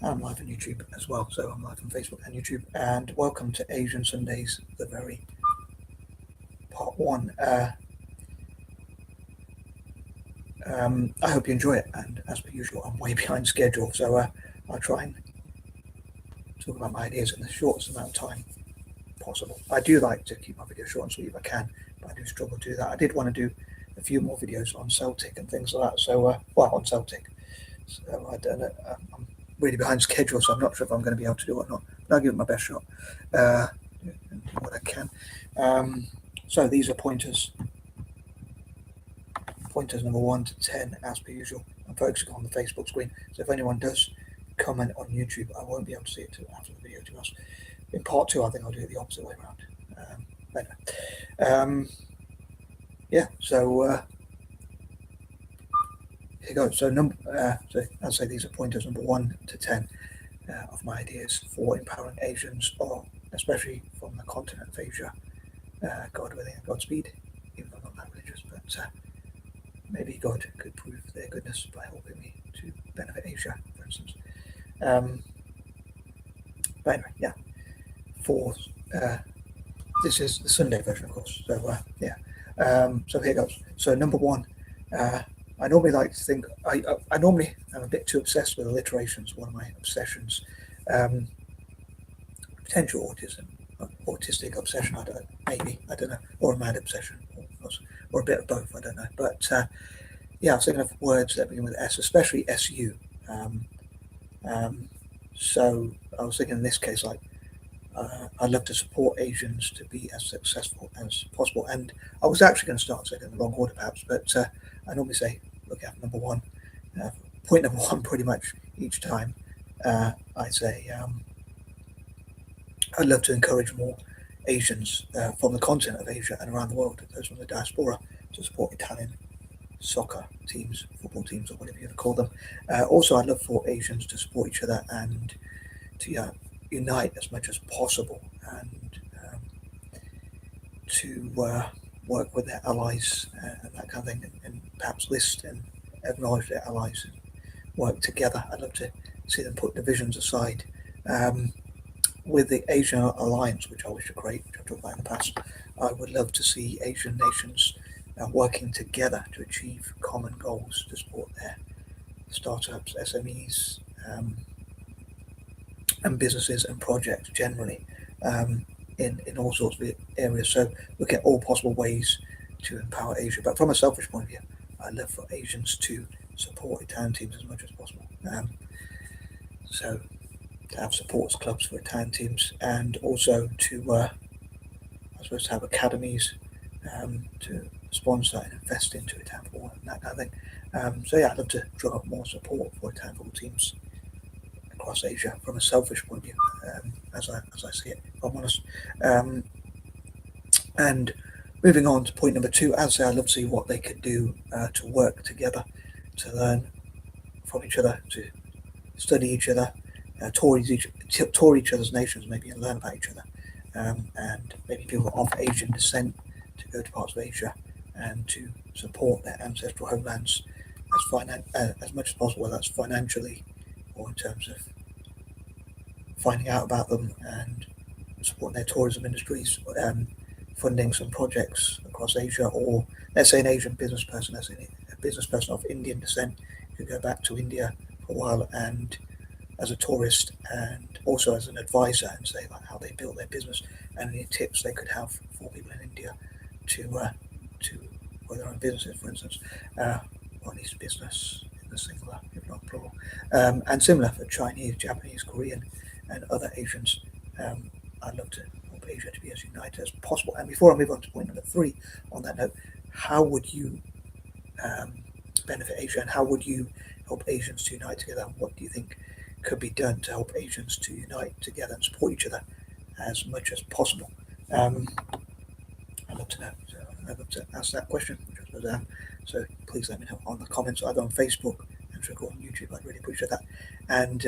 I'm live on YouTube as well, so I'm live on Facebook and YouTube. And welcome to Asian Sundays, the very part one. I hope you enjoy it, and as per usual, I'm way behind schedule, so I'll try and talk about my ideas in the shortest amount of time possible. I do like to keep my videos short and sweet if I can, but I do struggle to do that. I did want to do a few more videos on Celtic and things like that, so on Celtic. So I don't know. I'm really behind schedule, so I'm not sure if I'm going to be able to do it or not. But I'll give it my best shot and do what I can. So these are pointers. Pointers number 1 to 10, as per usual. I'm focusing on the Facebook screen, so if anyone does comment on YouTube, I won't be able to see it till after the video. To us, in part 2, I think I'll do it the opposite way around. Anyway, yeah. So here goes. So so I'll say these are pointers number 1 to 10 of my ideas for empowering Asians, or especially from the continent of Asia. God willing and Godspeed, even though I'm not that religious, but maybe God could prove their goodness by helping me to benefit Asia, for instance. But anyway, yeah. For this is the Sunday version, of course. So yeah. So here goes. So number 1. I normally like to think I normally am a bit too obsessed with alliterations. One of my obsessions, potential autistic obsession. I don't know, or a mad obsession, or a bit of both. I don't know. But yeah, I was thinking of words that begin with S, especially SU. So I was thinking in this case, like I'd love to support Asians to be as successful as possible. And I was actually going to start saying in the wrong order, perhaps, but I normally say, look at number 1, point number 1, pretty much each time. I say I'd love to encourage more Asians from the continent of Asia and around the world, those from the diaspora, to support Italian soccer teams, football teams, or whatever you want to call them. Also, I'd love for Asians to support each other and to unite as much as possible, and to work with their allies and that kind of thing, and perhaps list and acknowledge their allies and work together. I'd love to see them put divisions aside. With the Asian Alliance, which I wish to create, which I've talked about in the past, I would love to see Asian nations working together to achieve common goals to support their startups, SMEs, and businesses and projects generally, in all sorts of areas. So look at all possible ways to empower Asia. But from a selfish point of view, I'd love for Asians to support Italian teams as much as possible. So to have supports clubs for Italian teams, and also to I suppose to have academies to sponsor and invest into Italian football and that kind of thing. So yeah, I'd love to draw up more support for Italian football teams across Asia from a selfish point of view, as I see it, if I'm honest. And moving on to point number 2, as I say, I'd love to see what they could do to work together, to learn from each other, to study each other, tour each other's nations, maybe, and learn about each other, and maybe people of Asian descent to go to parts of Asia and to support their ancestral homelands as much as possible, whether that's financially or in terms of finding out about them and supporting their tourism industries, funding some projects across Asia, or let's say an Asian business person, let's say a business person of Indian descent, who go back to India for a while and as a tourist and also as an advisor, and say like how they built their business and any tips they could have for people in India to for their own businesses, for instance, or at least business in the singular, if not plural. And similar for Chinese, Japanese, Korean, and other Asians. I'd love to help Asia to be as united as possible. And before I move on to point number 3, on that note, how would you benefit Asia, and how would you help Asians to unite together? What do you think could be done to help Asians to unite together and support each other as much as possible? I'd love to know. So I'd love to ask that question, which I suppose I am. So please let me know on the comments, either on Facebook and on YouTube. I'd really appreciate that. And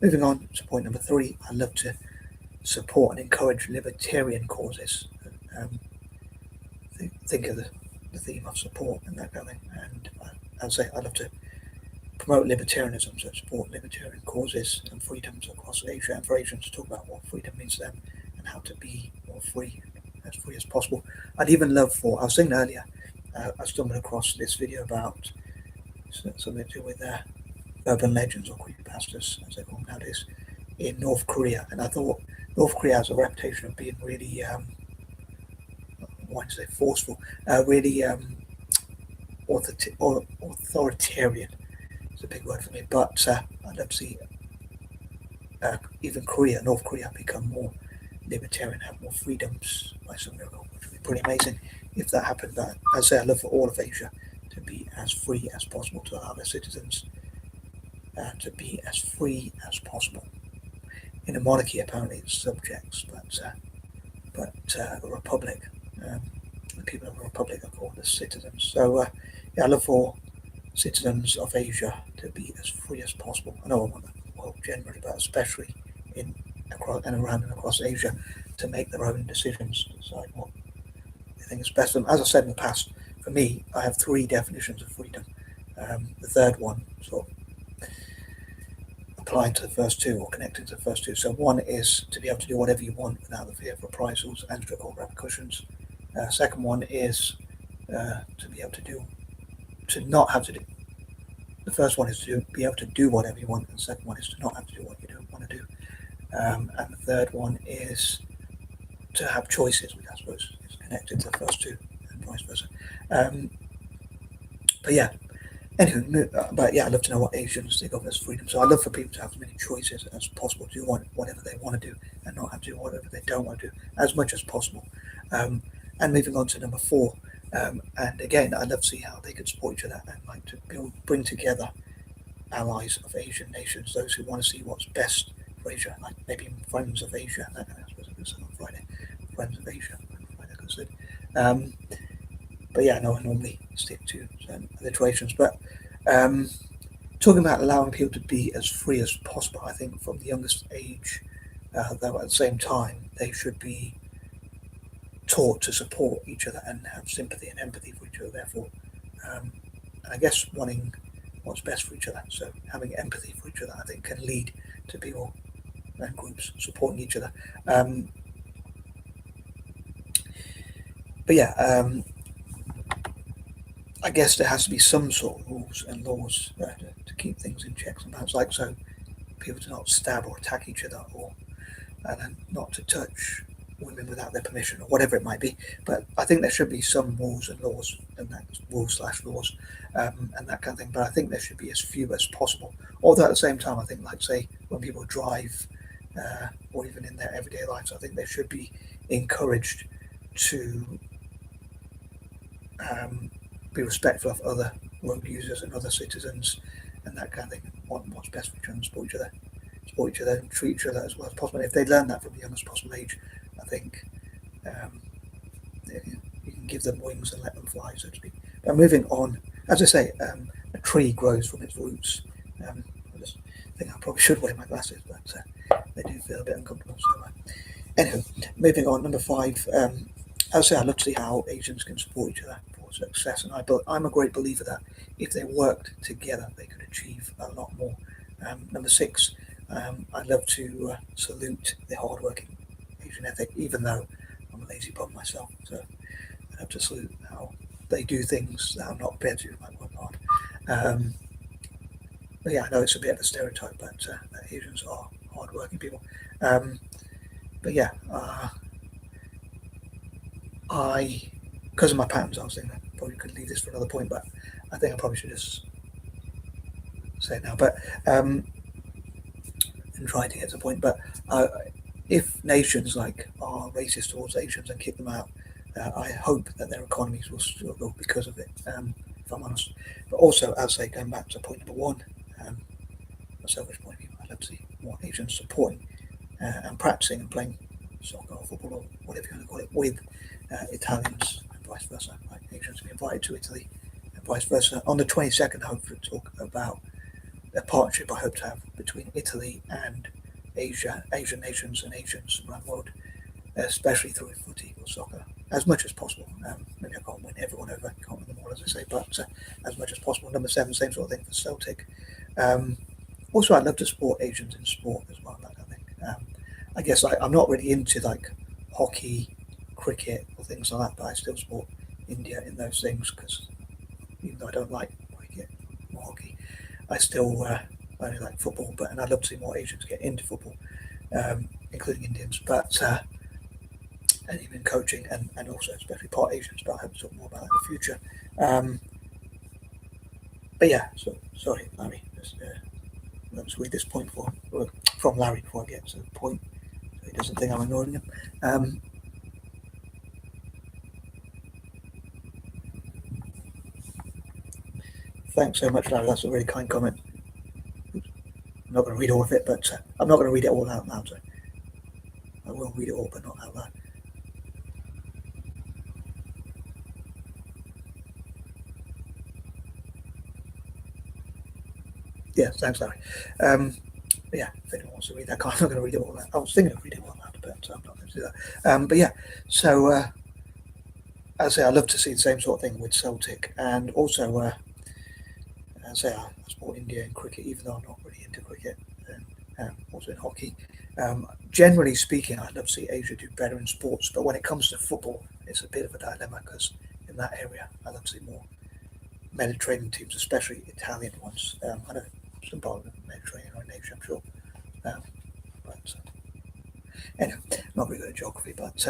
moving on to point number 3, I'd love to support and encourage libertarian causes. Think of the theme of support and that kind of thing. And I'd say I'd love to promote libertarianism, so support libertarian causes and freedoms across Asia, and for Asians to talk about what freedom means to them and how to be more free as possible. I'd even love for, I was saying earlier, I stumbled across this video about something to do with urban legends or creepypastas, as they call them nowadays, in North Korea. And I thought North Korea has a reputation of being really, why to say forceful, really authoritarian. It's a big word for me, but I'd love to see even North Korea, become more libertarian, have more freedoms by some miracle, which would be pretty amazing if that happened. But as I say, I love for all of Asia to be as free as possible, to allow their citizens to be as free as possible. In a monarchy, apparently it's subjects, but a republic, the people of a republic are called as citizens. So yeah, I love for citizens of Asia to be as free as possible. I know I want the world generally, but especially in across and around and across Asia, to make their own decisions, to decide what they think is best. And as I said in the past, for me, I have three definitions of freedom. The third one sort of applying to the first two or connecting to the first two. So one is to be able to do whatever you want without the fear of reprisals and or repercussions. Second one is to be able to not have to do. The first one is to be able to do whatever you want, and the second one is to not have to do what you don't want to do. And the third one is to have choices, which I suppose is connected to the first two, and vice versa. But yeah, anywho, but yeah, I'd love to know what Asians think of as freedom. So I'd love for people to have as many choices as possible, to do whatever they want to do, and not have to do whatever they don't want to do, as much as possible. And moving on to number 4, and again, I'd love to see how they could support each other and like to bring together allies of Asian nations, those who want to see what's best for Asia, like maybe friends of Asia. I suppose I could say on Friday, friends of Asia. Friday, I could say. But yeah, no, I normally stick to certain alliterations. But talking about allowing people to be as free as possible, I think from the youngest age, though at the same time they should be taught to support each other and have sympathy and empathy for each other. Therefore, and I guess wanting what's best for each other. So having empathy for each other, I think, can lead to people and groups supporting each other. But yeah, I guess there has to be some sort of rules and laws to keep things in checks and balances, like so people to not stab or attack each other, or and not to touch women without their permission, or whatever it might be. But I think there should be some rules and laws, and that rules/laws, and that kind of thing. But I think there should be as few as possible. Although at the same time, I think, like say, when people drive, or even in their everyday lives, I think they should be encouraged to be respectful of other road users and other citizens, and that kind of thing. What's best for each other, and support each other, and treat each other as well as possible. And if they learn that from the youngest possible age, I think you can give them wings and let them fly, so to speak. But moving on, as I say, a tree grows from its roots. I just think I probably should wear my glasses, but they do feel a bit uncomfortable. So, anyway, moving on, number 5. As I say, I'd love to see how Asians can support each other for success, and I'm a great believer that if they worked together, they could achieve a lot more. Number 6, I'd love to salute the hardworking Asian ethic, even though I'm a lazy bum myself. So I have to salute how they do things that I'm not prepared to do, like work hard. But yeah, I know it's a bit of a stereotype, but that Asians are hardworking people. But yeah, because of my patterns, I was thinking I probably could leave this for another point, but I think I probably should just say it now. But and try to get to the point. But if nations like are racist towards Asians and kick them out, I hope that their economies will struggle because of it. If I'm honest. But also, as I say, going back to point number 1, a selfish point of view, I'd love to see more Asians supporting and practicing and playing soccer or football or whatever you want to call it with Italians and vice versa. Like Asians be invited to Italy and vice versa. On the 22nd, I hope to talk about a partnership I hope to have between Italy and Asian nations and Asians around the world, especially through footy or soccer, as much as possible. Maybe I can't win everyone over, can't win them all, as I say, but as much as possible. Number 7, same sort of thing for Celtic. Um, Also, I'd love to support Asians in sport as well. That kind of thing. I guess I'm not really into like hockey, cricket, or things like that, but I still support India in those things because even though I don't like cricket or hockey, I still only like football. But and I'd love to see more Asians get into football, including Indians. But and even coaching and also especially part Asians. But I hope to talk more about that in the future. Um, but yeah, so sorry, Larry. Let's read this point from Larry before I get to the point, so he doesn't think I'm ignoring him. Um, Thanks so much, Larry. That's a really kind comment. I'm not going to read all of it, but I'm not going to read it all out loud. So I will read it all, but not out loud. Yeah, thanks, Larry. Um, yeah, if anyone wants to read that, I'm not going to read it all out. I was thinking of reading it all out, but I'm not going to do that. But yeah, so as I say, I love to see the same sort of thing with Celtic, and also as I say, I support India in cricket, even though I'm not really into cricket, and also in hockey. Generally speaking, I'd love to see Asia do better in sports, but when it comes to football, it's a bit of a dilemma because in that area, I'd love to see more Mediterranean teams, especially Italian ones. I know some part of the Mediterranean or in Asia, I'm sure. Um, but anyway, not very good at geography, but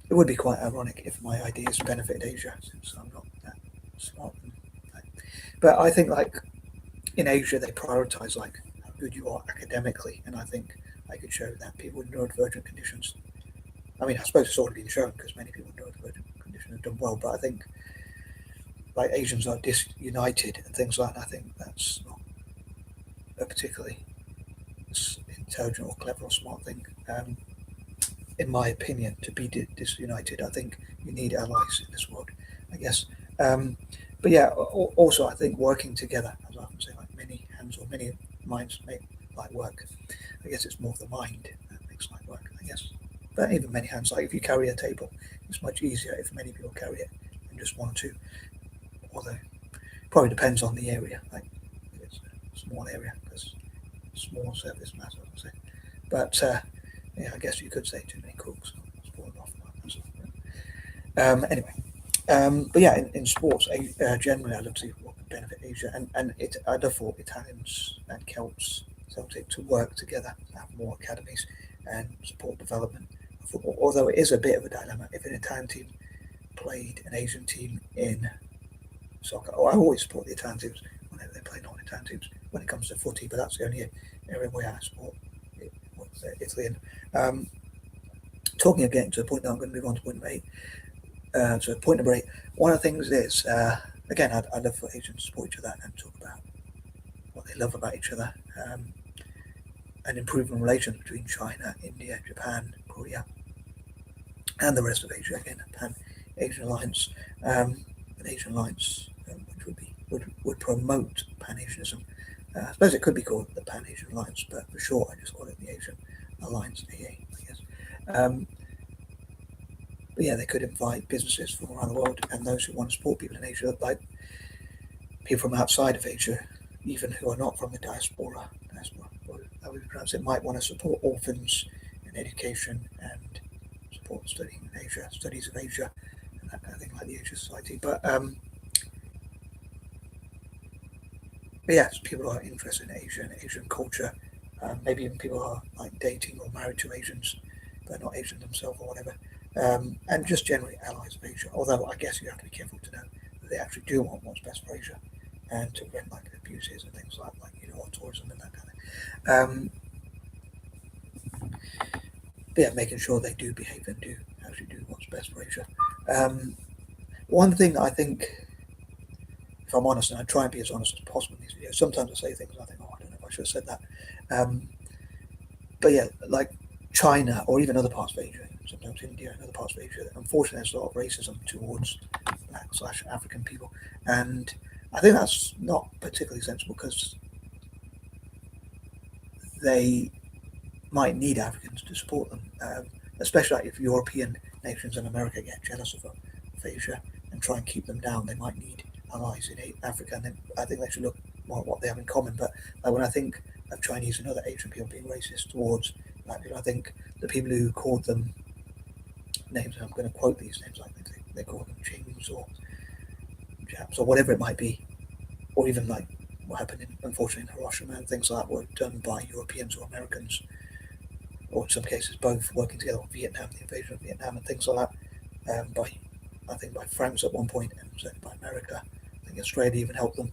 it would be quite ironic if my ideas benefited Asia, since I'm not that smart. But I think like in Asia, they prioritize like how good you are academically, and I think I could show that people with neurodivergent conditions. I mean, I suppose it's already been shown because many people with neurodivergent conditions have done well, but I think like Asians are disunited and things like that. I think that's not a particularly intelligent or clever or smart thing. In my opinion, to be disunited, I think you need allies in this world, I guess. Um, but yeah, also I think working together, as I often say, like many hands or many minds make light work. I guess it's more of the mind that makes light work, I guess. But even many hands, like if you carry a table, it's much easier if many people carry it than just one or two. Although it probably depends on the area. Like if it's a small area, because small surface matter, I would say. But yeah, I guess you could say too many cooks. Spoil off. Anyway, but yeah, in sports, generally, I love to see what could benefit Asia, and I'd love for Italians and Celts, Celtic, to work together, have more academies, and support development of football. Although it is a bit of a dilemma if an Italian team played an Asian team in soccer. Oh, I always support the Italian teams whenever they play non-Italian teams when it comes to footy, but that's the only area where I support Italy. And talking again to the point that I'm going to move on to point number eight. So point number eight, one of the things is, again, I'd love for Asians to support each other and talk about what they love about each other, and improving relations between China, India, Japan, Korea, and the rest of Asia. Again, a Pan-Asian alliance, an Asian alliance which would promote Pan-Asianism. I suppose it could be called the Pan-Asian Alliance, but for short, I just call it the Asian Alliance, AA, I guess. But yeah, they could invite businesses from around the world and those who want to support people in Asia, like people from outside of Asia, even who are not from the diaspora, or how we pronounce it, might want to support orphans in education and support studying in Asia, studies of Asia, and that kind of thing, like the Asia Society. But yes, people who are interested in Asia and Asian culture, maybe even people who are like dating or married to Asians, but not Asian themselves or whatever, and just generally allies of Asia. Although I guess you have to be careful to know that they actually do want what's best for Asia, and to prevent like abuses and things like tourism and that kind of thing. But yeah, making sure they do behave and do actually do what's best for Asia. Um, One thing I think, if I'm honest, and I try and be as honest as possible in these videos, sometimes I say things and I think, oh, I don't know if I should have said that. But yeah, like China or even other parts of Asia, sometimes India and other parts of Asia, unfortunately, there's a lot of racism towards black/African people, and I think that's not particularly sensible because they might need Africans to support them, especially like if European nations and America get jealous of Asia and try and keep them down. They might need allies in Africa, and then I think they should look what they have in common. But like when I think of Chinese and other Asian people being racist towards black people, I think the people who called them names, and I'm going to quote these names, like they call them Chings or Japs or whatever it might be, or even like what happened unfortunately in Hiroshima and things like that were done by Europeans or Americans, or in some cases both, working together on Vietnam, the invasion of Vietnam and things like that, by I think by France at one point, and certainly by America. I think Australia even helped them,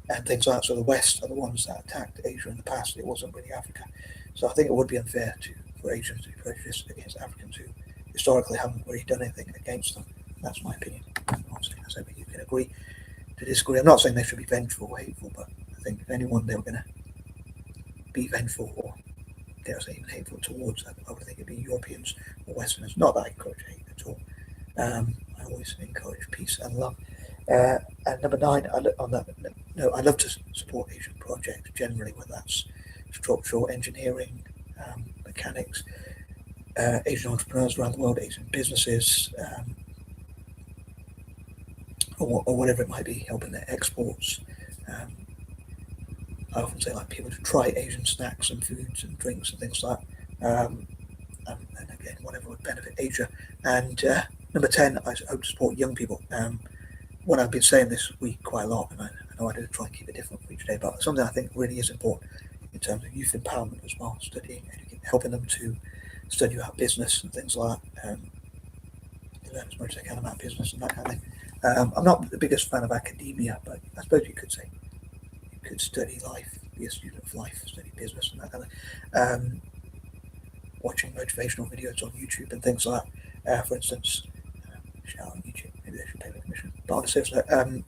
and things like that. So the West are the ones that attacked Asia in the past. It wasn't really Africa. So I think it would be unfair for Asians to be prejudiced against Africans who historically haven't really done anything against them. That's my opinion. Obviously, as I said, you can agree to disagree. I'm not saying they should be vengeful or hateful, but I think if anyone they were going to be vengeful or dare I say even hateful towards, I would think it'd be Europeans or Westerners. Not that I encourage hate at all. I always encourage peace and love. And number 9, on that note, I love to support Asian projects generally, whether that's structural engineering, mechanics, Asian entrepreneurs around the world, Asian businesses, or whatever it might be, helping their exports. I often say like people to try Asian snacks and foods and drinks and things like that. And again, whatever would benefit Asia. And number 10, I hope to support young people. What I've been saying this week quite a lot, and I know I do try and keep it different for each day, but something I think really is important in terms of youth empowerment as well, studying, helping them to study about business and things like that, learn as much as they can about business and that kind of thing. I'm not the biggest fan of academia, but I suppose you could say you could study life, be a student of life, study business and that kind of thing. Watching motivational videos on YouTube and things like that, for instance. Shout out on YouTube, maybe they should pay me commission. But on a serious note,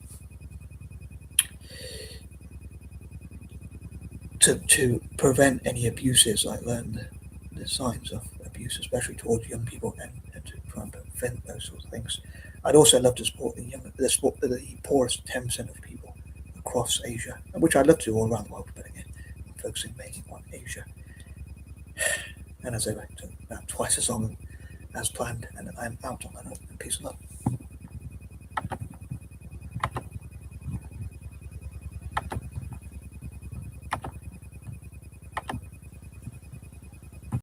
to prevent any abuses, like learn the signs of abuse, especially towards young people, and to try and prevent those sorts of things. I'd also love to support the poorest 10% of people across Asia, which I'd love to do all around the world, but again, I'm focusing mainly on Asia. And as I took about twice as long as planned, and I'm out on that note. Peace and love.